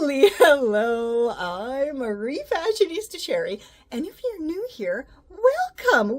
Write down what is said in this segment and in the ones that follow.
Hello, I'm Refashionista Sheri, and if you're new here, welcome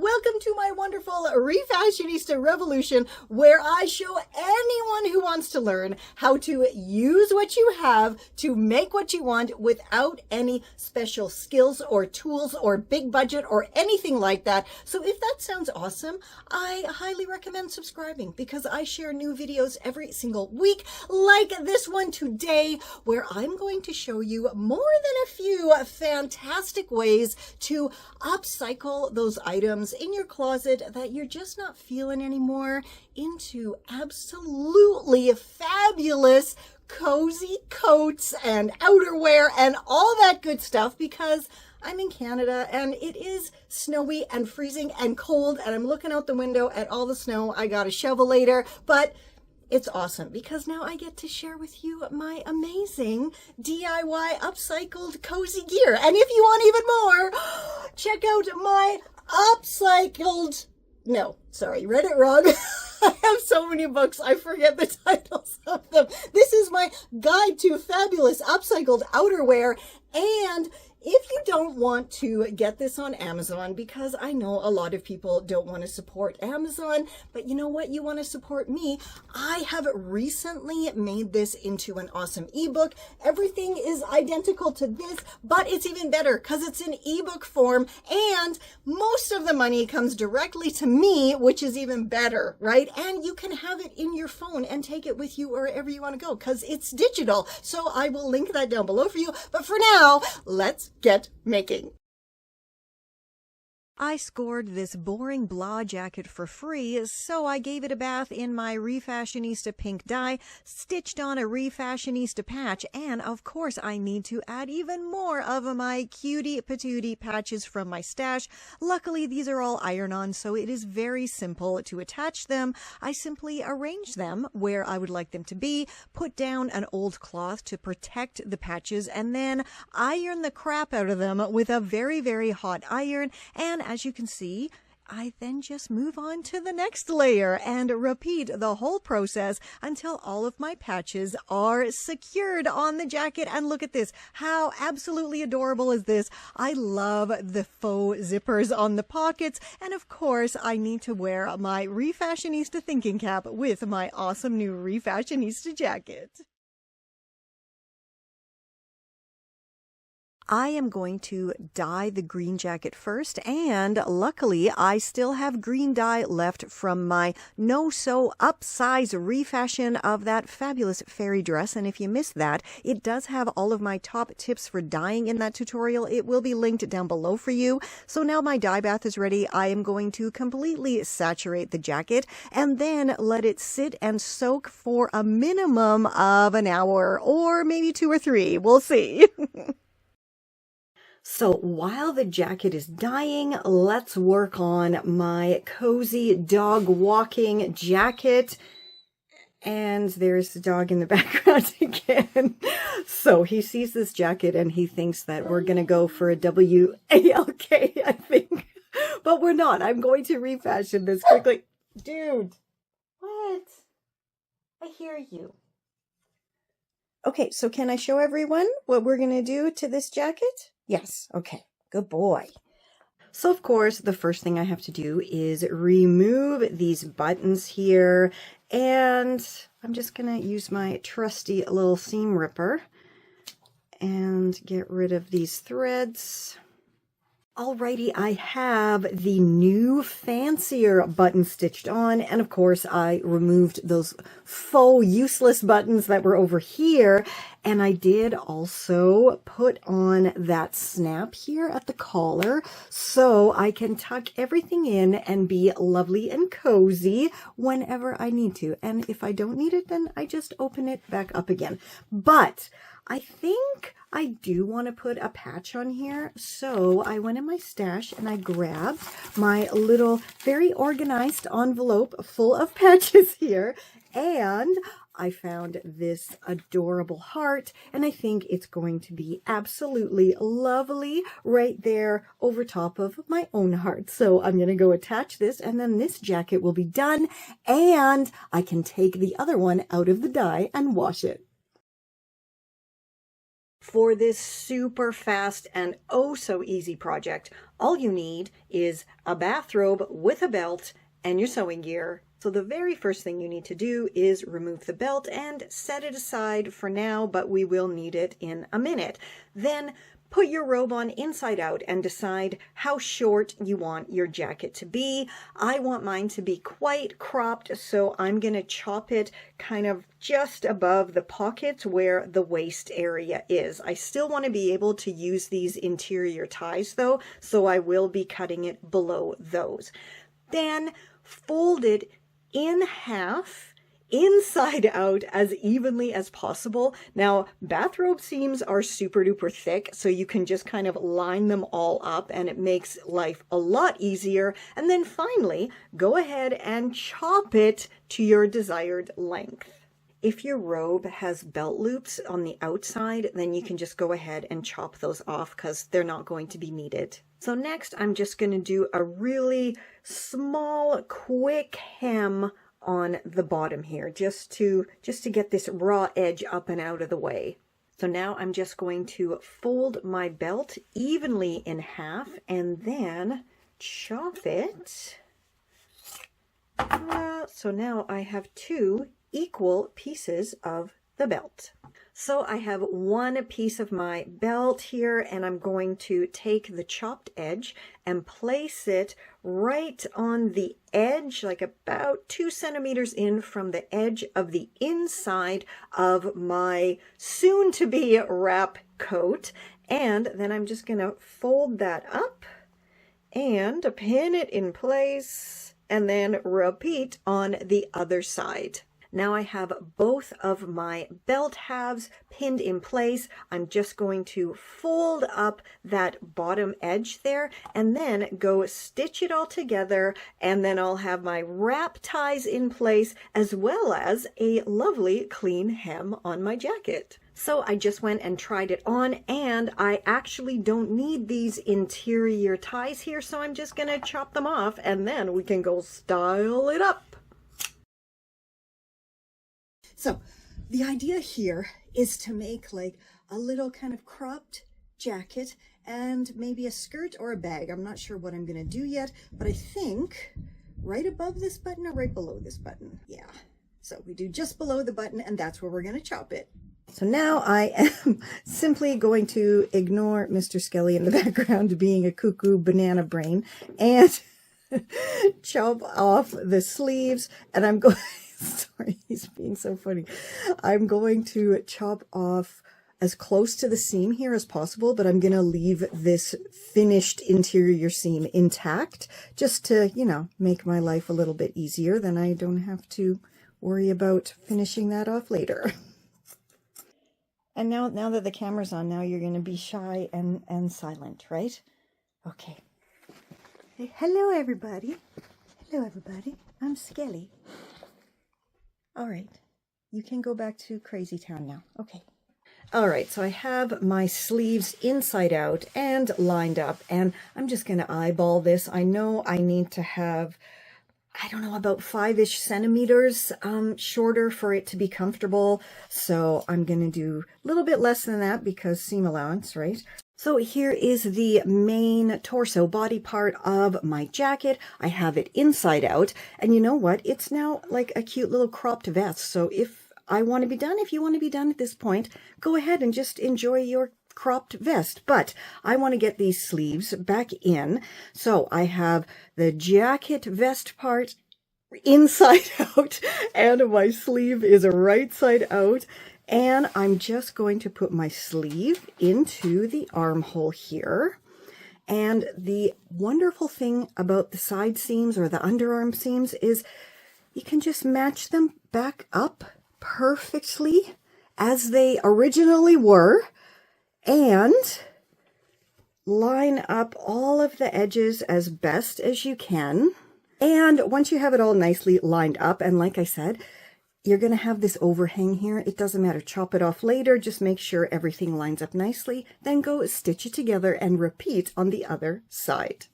to my wonderful Refashionista revolution, where I show anyone who wants to learn how to use what you have to make what you want without any special skills or tools or big budget or anything like that. So if that sounds awesome, I highly recommend subscribing, because I share new videos every single week, like this one today, where I'm going to show you more than a few fantastic ways to upcycle those items in your closet that you're just not feeling anymore into absolutely fabulous cozy coats and outerwear and all that good stuff, because I'm in Canada and it is snowy and freezing and cold, and I'm looking out the window at all the snow. I got a shovel later, but it's awesome because now I get to share with you my amazing DIY upcycled cozy gear. And if you want even more, check out my read it wrong. I have so many books, I forget the titles of them. This is my guide to fabulous upcycled outerwear. And if you don't want to get this on Amazon, because I know a lot of people don't want to support Amazon, but you know what? You want to support me. I have recently made this into an awesome ebook. Everything is identical to this, but it's even better because it's in ebook form, and most of the money comes directly to me, which is even better, right? And you can have it in your phone and take it with you wherever you want to go because it's digital. So I will link that down below for you. But for now, let's get making. I scored this boring blah jacket for free, so I gave it a bath in my Refashionista pink dye, stitched on a Refashionista patch, and of course I need to add even more of my cutie patootie patches from my stash. Luckily these are all iron-on, so it is very simple to attach them. I simply arrange them where I would like them to be, put down an old cloth to protect the patches, and then iron the crap out of them with a very, very hot iron. And as you can see, I then just move on to the next layer and repeat the whole process until all of my patches are secured on the jacket. And look at this. How absolutely adorable is this? I love the faux zippers on the pockets. And of course, I need to wear my Refashionista thinking cap with my awesome new Refashionista jacket. I am going to dye the green jacket first, and luckily I still have green dye left from my no-sew Upsize refashion of that fabulous fairy dress. And if you missed that, it does have all of my top tips for dyeing in that tutorial. It will be linked down below for you. So now my dye bath is ready. I am going to completely saturate the jacket and then let it sit and soak for a minimum of an hour, or maybe 2 or 3. We'll see. So while the jacket is dyeing, let's work on my cozy dog walking jacket. And there's the dog in the background again. So he sees this jacket and he thinks that we're going to go for a WALK, I think. But we're not. I'm going to refashion this quickly. Dude, what? I hear you. Okay, so can I show everyone what we're going to do to this jacket? Yes. Okay. Good boy. So, of course, the first thing I have to do is remove these buttons here. And I'm just going to use my trusty little seam ripper and get rid of these threads. Alrighty, I have the new fancier button stitched on, and of course I removed those faux useless buttons that were over here, and I did also put on that snap here at the collar so I can tuck everything in and be lovely and cozy whenever I need to. And if I don't need it, then I just open it back up again. But I think I do want to put a patch on here, so I went in my stash and I grabbed my little very organized envelope full of patches here, and I found this adorable heart, and I think it's going to be absolutely lovely right there over top of my own heart. So I'm going to go attach this, and then this jacket will be done, and I can take the other one out of the dye and wash it. For this super fast and oh so easy project, all you need is a bathrobe with a belt and your sewing gear. So the very first thing you need to do is remove the belt and set it aside for now, but we will need it in a minute. Then put your robe on inside out and decide how short you want your jacket to be. I want mine to be quite cropped, so I'm going to chop it kind of just above the pockets where the waist area is. I still want to be able to use these interior ties though, so I will be cutting it below those. Then fold it in half inside out as evenly as possible. Now, bathrobe seams are super duper thick, so you can just kind of line them all up and it makes life a lot easier. And then finally, go ahead and chop it to your desired length. If your robe has belt loops on the outside, then you can just go ahead and chop those off because they're not going to be needed. So next, I'm just going to do a really small, quick hem on the bottom here, just to get this raw edge up and out of the way. So now I'm just going to fold my belt evenly in half and then chop it. So now I have two equal pieces of the belt. So I have one piece of my belt here, and I'm going to take the chopped edge and place it right on the edge, like about 2 centimeters in from the edge of the inside of my soon-to-be wrap coat. And then I'm just going to fold that up and pin it in place and then repeat on the other side. Now I have both of my belt halves pinned in place. I'm just going to fold up that bottom edge there and then go stitch it all together, and then I'll have my wrap ties in place as well as a lovely clean hem on my jacket. So I just went and tried it on, and I actually don't need these interior ties here, so I'm just going to chop them off and then we can go style it up. So the idea here is to make like a little kind of cropped jacket and maybe a skirt or a bag. I'm not sure what I'm going to do yet, but I think right above this button or right below this button. Yeah. So we do just below the button, and that's where we're going to chop it. So now I am simply going to ignore Mr. Skelly in the background being a cuckoo banana brain and chop off the sleeves, and I'm going sorry, he's being so funny. I'm going to chop off as close to the seam here as possible, but I'm going to leave this finished interior seam intact just to, you know, make my life a little bit easier. Then I don't have to worry about finishing that off later. And now that the camera's on, now you're going to be shy and silent, right? Okay. Hey, hello, everybody. Hello, everybody. I'm Skelly. All right, you can go back to Crazy Town now. Okay. All right, so I have my sleeves inside out and lined up, and I'm just going to eyeball this. I know I need to have, I don't know, about 5-ish centimeters shorter for it to be comfortable. So I'm going to do a little bit less than that because seam allowance, right? So here is the main torso body part of my jacket. I have it inside out, and you know what? It's now like a cute little cropped vest. So if I want to be done, if you want to be done at this point, go ahead and just enjoy your cropped vest. But I want to get these sleeves back in. So I have the jacket vest part inside out, and my sleeve is right side out. And I'm just going to put my sleeve into the armhole here. And the wonderful thing about the side seams or the underarm seams is you can just match them back up perfectly as they originally were and line up all of the edges as best as you can. And once you have it all nicely lined up, and like I said, you're going to have this overhang here. It doesn't matter. Chop it off later. Just make sure everything lines up nicely. Then go stitch it together and repeat on the other side.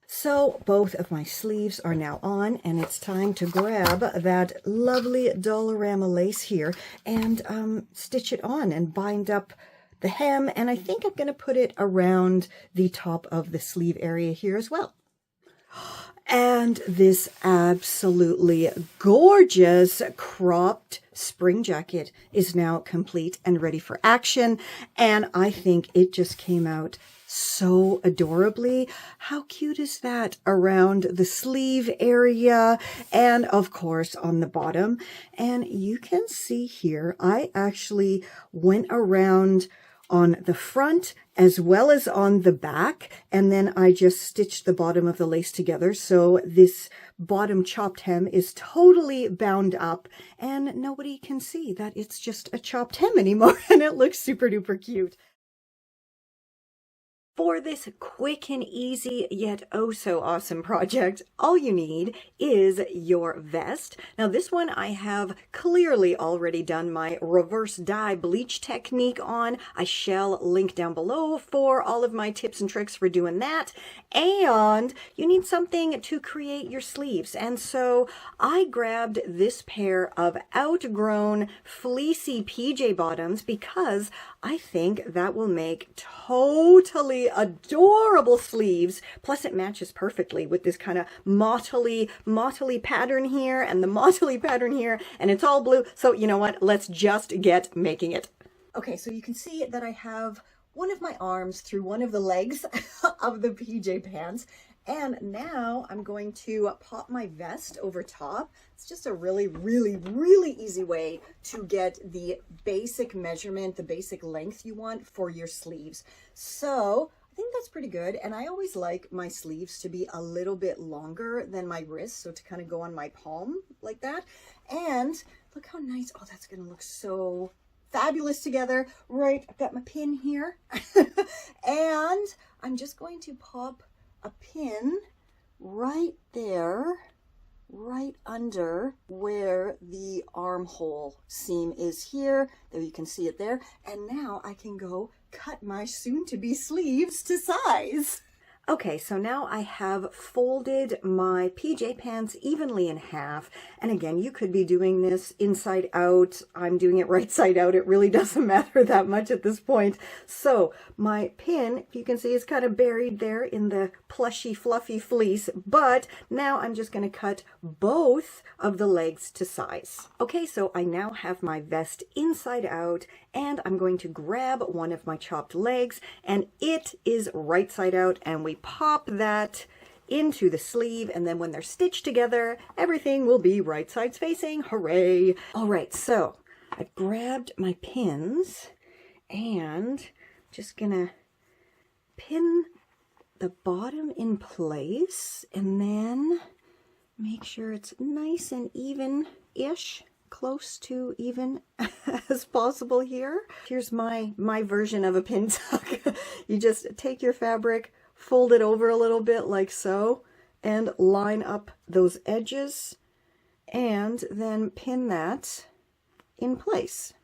So both of my sleeves are now on, and it's time to grab that lovely Dollarama lace here and stitch it on and bind up the hem, and I think I'm going to put it around the top of the sleeve area here as well. And this absolutely gorgeous cropped spring jacket is now complete and ready for action. And I think it just came out so adorably. How cute is that around the sleeve area and of course on the bottom? And you can see here, I actually went around on the front as well as on the back, and then I just stitched the bottom of the lace together. So this bottom chopped hem is totally bound up and nobody can see that it's just a chopped hem anymore, and it looks super duper cute. For this quick and easy yet oh so awesome project, all you need is your vest. Now this one I have clearly already done my reverse dye bleach technique on. I shall link down below for all of my tips and tricks for doing that. And you need something to create your sleeves. And so I grabbed this pair of outgrown fleecy PJ bottoms because I think that will make totally adorable sleeves. Plus it matches perfectly with this kind of mottly pattern here and the mottly pattern here, and it's all blue. So you know what? Let's just get making it. Okay, so you can see that I have one of my arms through one of the legs of the PJ pants. And now I'm going to pop my vest over top. It's just a really easy way to get the basic measurement, the basic length you want for your sleeves. So I think that's pretty good. And I always like my sleeves to be a little bit longer than my wrist. So to kind of go on my palm like that. And look how nice. Oh, that's going to look so fabulous together. Right, I've got my pin here. And I'm just going to pop a pin right there, right under where the armhole seam is here. There, you can see it there. And now I can go cut my soon-to-be sleeves to size. Okay, so now I have folded my PJ pants evenly in half. And again, you could be doing this inside out. I'm doing it right side out. It really doesn't matter that much at this point. So my pin, if you can see, is kind of buried there in the plushy, fluffy fleece. But now I'm just going to cut both of the legs to size. Okay, so I now have my vest inside out, and I'm going to grab one of my chopped legs, and it is right side out, and we pop that into the sleeve, and then when they're stitched together, everything will be right sides facing. Hooray! All right, so I've grabbed my pins and just gonna pin the bottom in place and then make sure it's nice and even-ish, close to even as possible here. Here's my version of a pin tuck. You just take your fabric, fold it over a little bit like so, and line up those edges, and then pin that in place.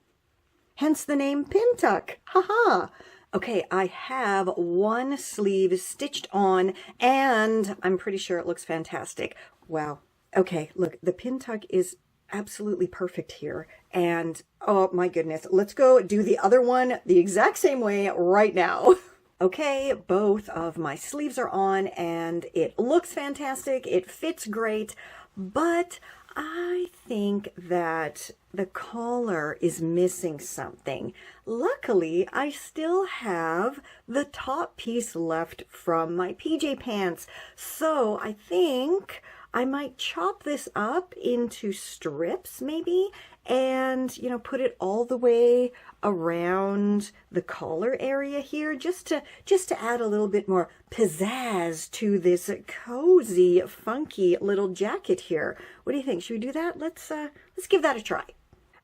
Hence the name pin tuck. Haha! Okay, I have one sleeve stitched on, and I'm pretty sure it looks fantastic. Wow. Okay, look, the pin tuck is absolutely perfect here. And oh my goodness, let's go do the other one the exact same way right now. Okay, both of my sleeves are on and it looks fantastic. It fits great, but I think that the collar is missing something. Luckily, I still have the top piece left from my PJ pants. So I think I might chop this up into strips maybe, and, you know, put it all the way around the collar area here, just to add a little bit more pizzazz to this cozy, funky little jacket here. What do you think? Should we do that? Let's give that a try.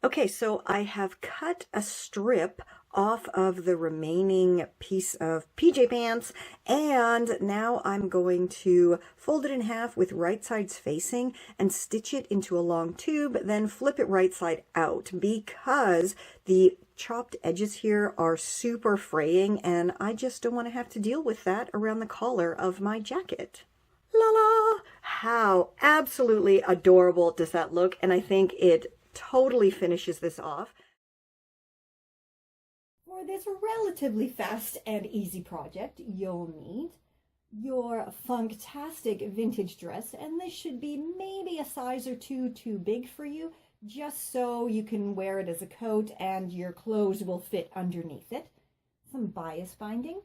Okay, so I have cut a strip off of the remaining piece of PJ pants, and now I'm going to fold it in half with right sides facing and stitch it into a long tube, then flip it right side out because the chopped edges here are super fraying and I just don't want to have to deal with that around the collar of my jacket. La la! How absolutely adorable does that look? And I think it totally finishes this off. For For this relatively fast and easy project, you'll need your funktastic vintage dress, and this should be maybe a size or two too big for you, just so you can wear it as a coat and your clothes will fit underneath it. Some bias binding,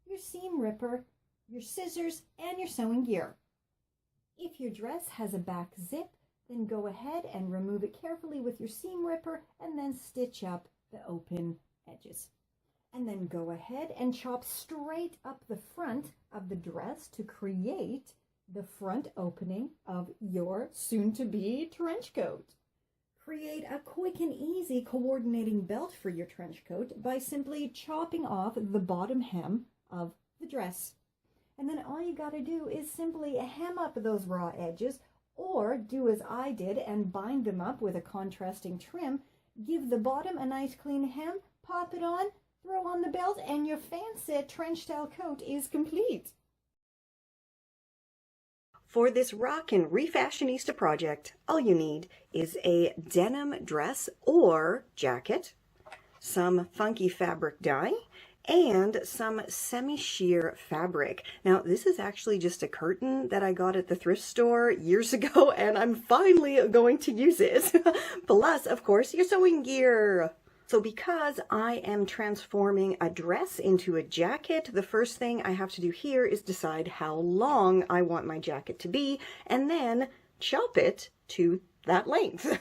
your seam ripper, your scissors, and your sewing gear. If your dress has a back zip, then go ahead and remove it carefully with your seam ripper and then stitch up the open edges. And then go ahead and chop straight up the front of the dress to create the front opening of your soon-to-be trench coat. Create a quick and easy coordinating belt for your trench coat by simply chopping off the bottom hem of the dress. And then all you got to do is simply hem up those raw edges, or do as I did and bind them up with a contrasting trim. Give the bottom a nice clean hem, pop it on, throw on the belt, and your fancy trench style coat is complete. For this rockin' Refashionista project, all you need is a denim dress or jacket, some funky fabric dye, and some semi-sheer fabric. Now, this is actually just a curtain that I got at the thrift store years ago, and I'm finally going to use it. Plus, of course, your sewing gear. So because I am transforming a dress into a jacket, the first thing I have to do here is decide how long I want my jacket to be, and then chop it to that length.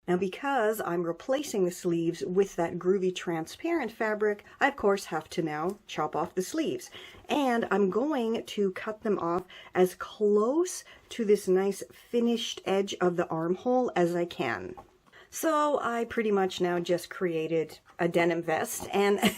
Now, because I'm replacing the sleeves with that groovy transparent fabric, I of course have to now chop off the sleeves. And I'm going to cut them off as close to this nice finished edge of the armhole as I can. So I pretty much now just created a denim vest, and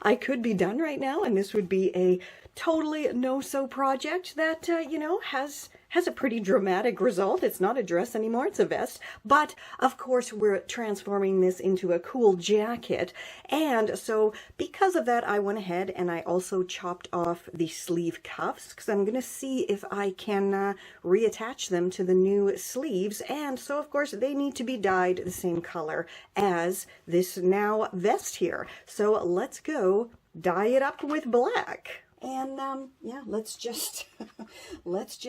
I could be done right now, and this would be a totally no-sew project that, you know, has a pretty dramatic result. It's not a dress anymore, it's a vest. But, of course, we're transforming this into a cool jacket. And so, because of that, I went ahead and I also chopped off the sleeve cuffs, because I'm going to see if I can reattach them to the new sleeves. And so, of course, they need to be dyed the same color as this now vest here. So, let's go dye it up with black. And yeah, let's just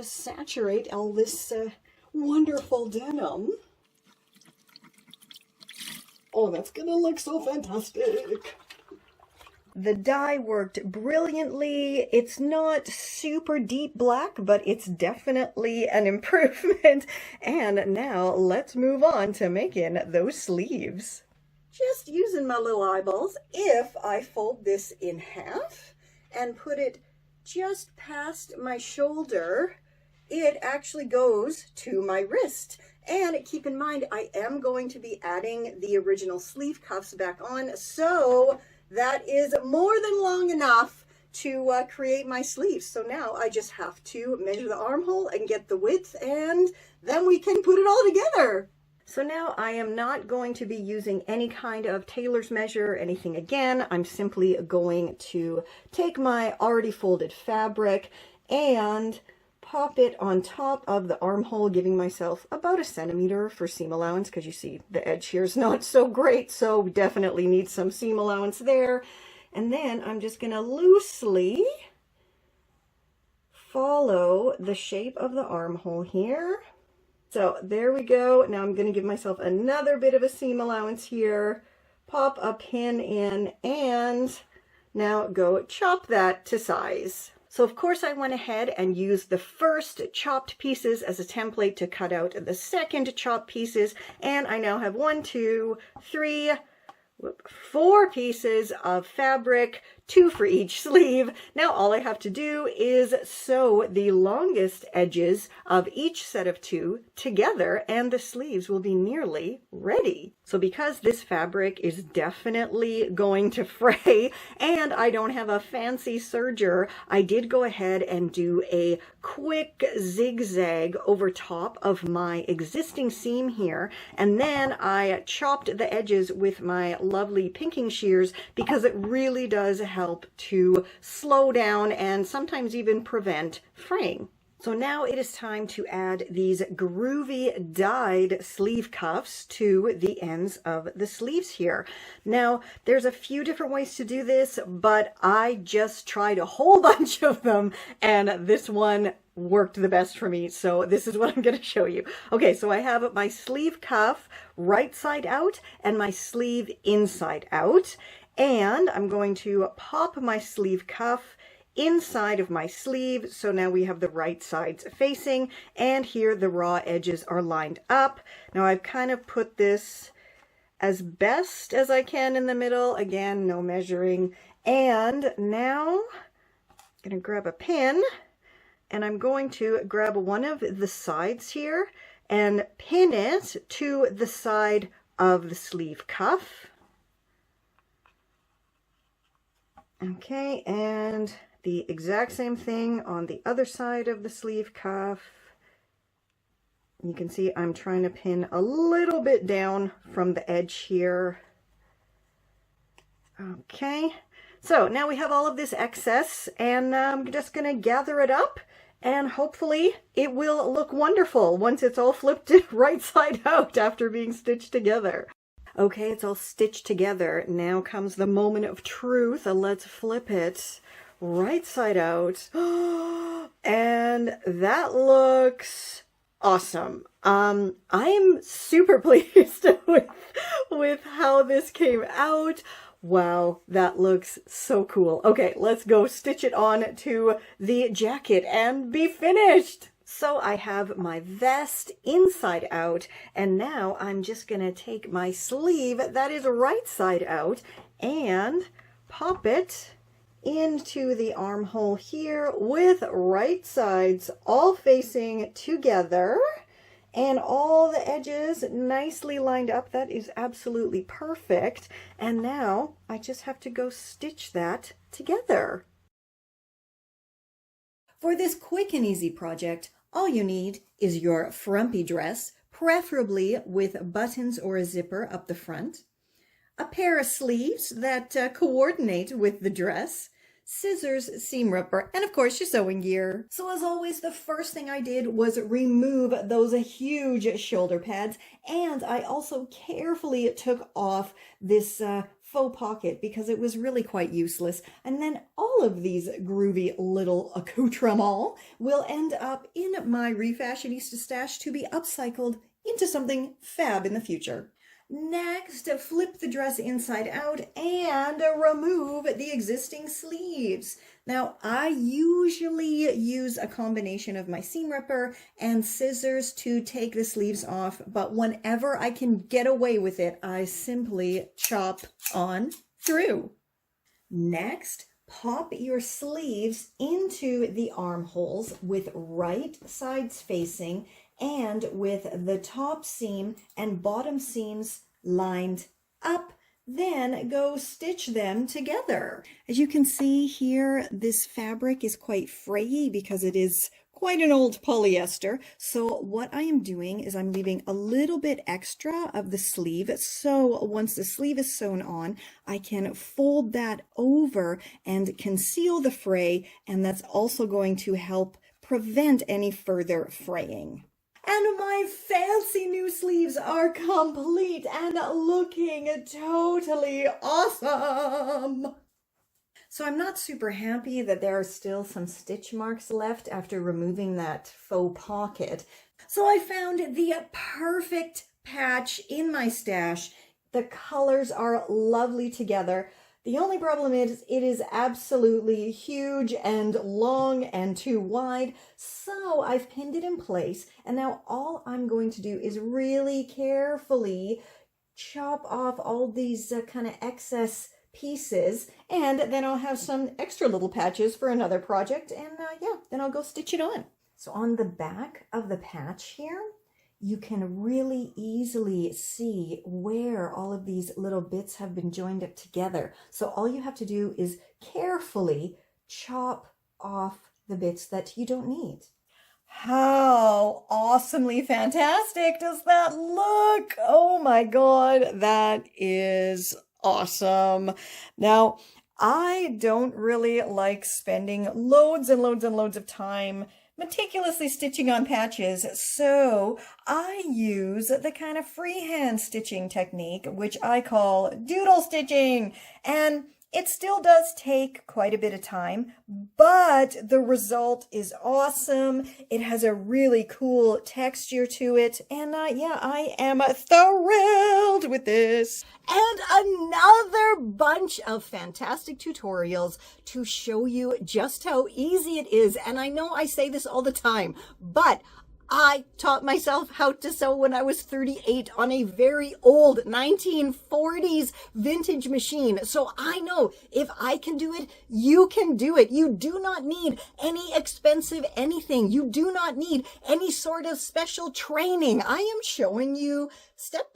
saturate all this wonderful denim. Oh, that's gonna look so fantastic. The dye worked brilliantly. It's not super deep black, but it's definitely an improvement. And now let's move on to making those sleeves. Just using my little eyeballs, if I fold this in half and put it just past my shoulder, it actually goes to my wrist. And keep in mind, I am going to be adding the original sleeve cuffs back on, so that is more than long enough to create my sleeves. So now I just have to measure the armhole and get the width, and then we can put it all together. So now I am not going to be using any kind of tailor's measure or anything again. I'm simply going to take my already folded fabric and pop it on top of the armhole, giving myself about 1 centimeter for seam allowance, because you see the edge here is not so great, so we definitely need some seam allowance there. And then I'm just going to loosely follow the shape of the armhole here. So there we go. Now I'm going to give myself another bit of a seam allowance here, pop a pin in, and now go chop that to size. So of course I went ahead and used the first chopped pieces as a template to cut out the second chopped pieces, and I now have 4 pieces of fabric, 2 for each sleeve. Now all I have to do is sew the longest edges of each set of 2 together, and the sleeves will be nearly ready. So because this fabric is definitely going to fray and I don't have a fancy serger, I did go ahead and do a quick zigzag over top of my existing seam here, and then I chopped the edges with my lovely pinking shears because it really does help to slow down and sometimes even prevent fraying. So now it is time to add these groovy dyed sleeve cuffs to the ends of the sleeves here. Now, there's a few different ways to do this, but I just tried a whole bunch of them, and this one worked the best for me, so this is what I'm going to show you. Okay, so I have my sleeve cuff right side out and my sleeve inside out, and I'm going to pop my sleeve cuff inside of my sleeve, so now we have the right sides facing, and here the raw edges are lined up. Now I've kind of put this as best as I can in the middle, again no measuring, and now I'm going to grab a pin and I'm going to grab one of the sides here and pin it to the side of the sleeve cuff. Okay, and the exact same thing on the other side of the sleeve cuff. You can see I'm trying to pin a little bit down from the edge here. Okay, so now we have all of this excess, and I'm just going to gather it up, and hopefully it will look wonderful once it's all flipped right side out after being stitched together. Okay, it's all stitched together. Now comes the moment of truth. Let's flip it right side out. And that looks awesome. I'm super pleased with how this came out. Wow, that looks so cool. Okay, let's go stitch it on to the jacket and be finished. So I have my vest inside out, and now I'm just going to take my sleeve that is right side out and pop it into the armhole here with right sides all facing together and all the edges nicely lined up. That is absolutely perfect. And now I just have to go stitch that together. For this quick and easy project, all you need is your frumpy dress, preferably with buttons or a zipper up the front, a pair of sleeves that coordinate with the dress, scissors, seam ripper, and of course your sewing gear. So as always, the first thing I did was remove those huge shoulder pads, and I also carefully took off this faux pocket because it was really quite useless. And then all of these groovy little accoutrements will end up in my Refashionista stash to be upcycled into something fab in the future. Next, flip the dress inside out and remove the existing sleeves. Now, I usually use a combination of my seam ripper and scissors to take the sleeves off, but whenever I can get away with it, I simply chop on through. Next, pop your sleeves into the armholes with right sides facing and with the top seam and bottom seams lined up. Then go stitch them together. As you can see here, this fabric is quite frayy because it is quite an old polyester. So what I am doing is I'm leaving a little bit extra of the sleeve. So once the sleeve is sewn on, I can fold that over and conceal the fray. And that's also going to help prevent any further fraying. And my fancy new sleeves are complete and looking totally awesome. So I'm not super happy that there are still some stitch marks left after removing that faux pocket. So I found the perfect patch in my stash. The colors are lovely together. The only problem is it is absolutely huge and long and too wide. So I've pinned it in place. And now all I'm going to do is really carefully chop off all these kind of excess pieces. And then I'll have some extra little patches for another project. And yeah, then I'll go stitch it on. So on the back of the patch here, you can really easily see where all of these little bits have been joined up together. So all you have to do is carefully chop off the bits that you don't need. How awesomely fantastic does that look? Oh my God, that is awesome. Now, I don't really like spending loads and loads and loads of time meticulously stitching on patches, so I use the kind of freehand stitching technique, which I call doodle stitching. And it still does take quite a bit of time, but the result is awesome. It has a really cool texture to it, and yeah, I am thrilled with this. And another bunch of fantastic tutorials to show you just how easy it is. And I know I say this all the time, but I taught myself how to sew when I was 38 on a very old 1940s vintage machine. So I know if I can do it, you can do it. You do not need any expensive anything. You do not need any sort of special training. I am showing you step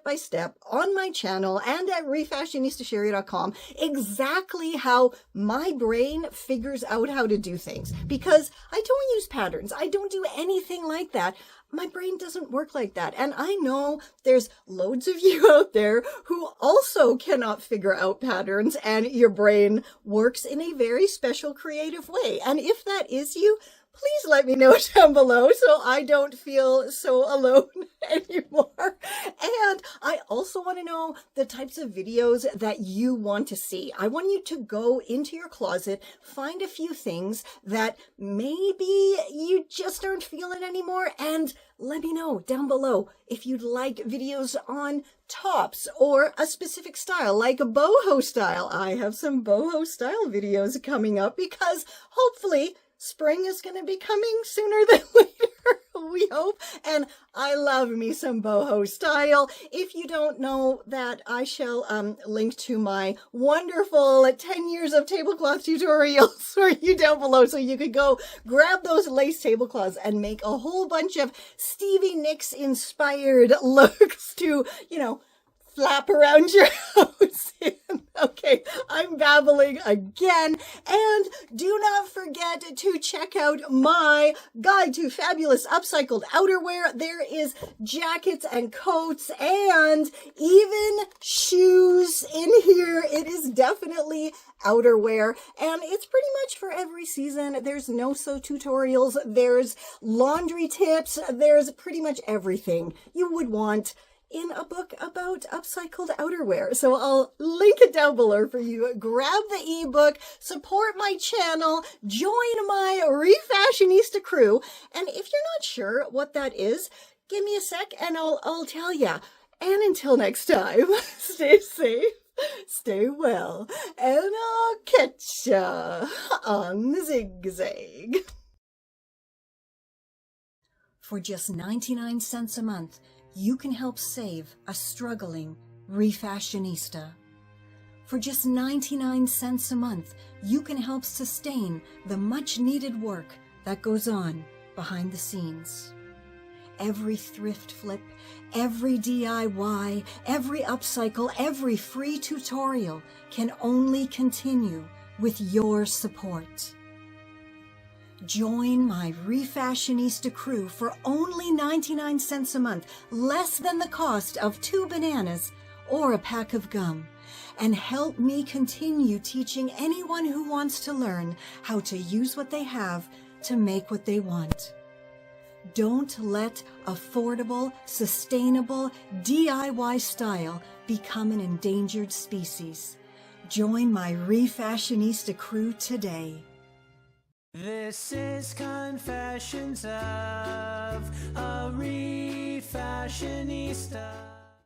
by step on my channel and at refashionistasherry.com exactly how my brain figures out how to do things, because I don't use patterns. I don't do anything like that. My brain doesn't work like that. And I know there's loads of you out there who also cannot figure out patterns, and your brain works in a very special creative way. And if that is you, please let me know down below so I don't feel so alone anymore. And I also want to know the types of videos that you want to see. I want you to go into your closet, find a few things that maybe you just aren't feeling anymore, and let me know down below if you'd like videos on tops or a specific style, like a boho style. I have some boho style videos coming up because hopefully spring is going to be coming sooner than later, we hope. And I love me some boho style. If you don't know that, I shall link to my wonderful 10 years of tablecloth tutorials for you down below, so you could go grab those lace tablecloths and make a whole bunch of Stevie Nicks inspired looks to, you know, flap around your house. Okay, I'm babbling again. And do not forget to check out my guide to fabulous upcycled outerwear. There is jackets and coats and even shoes in here. It is definitely outerwear, and it's pretty much for every season. There's no sew tutorials, there's laundry tips, there's pretty much everything you would want in a book about upcycled outerwear. So I'll link it down below for you. Grab the ebook, support my channel, join my Refashionista crew. And if you're not sure what that is, give me a sec and I'll tell ya. And until next time, stay safe, stay well, and I'll catch ya on the zigzag. For just 99 cents a month, you can help save a struggling refashionista. For just 99 cents a month, you can help sustain the much-needed work that goes on behind the scenes. Every thrift flip, every DIY, every upcycle, every free tutorial can only continue with your support. Join my Refashionista crew for only 99 cents a month, less than the cost of 2 bananas or a pack of gum, and help me continue teaching anyone who wants to learn how to use what they have to make what they want. Don't let affordable, sustainable DIY style become an endangered species. Join my Refashionista crew today. This is Confessions of a Refashionista.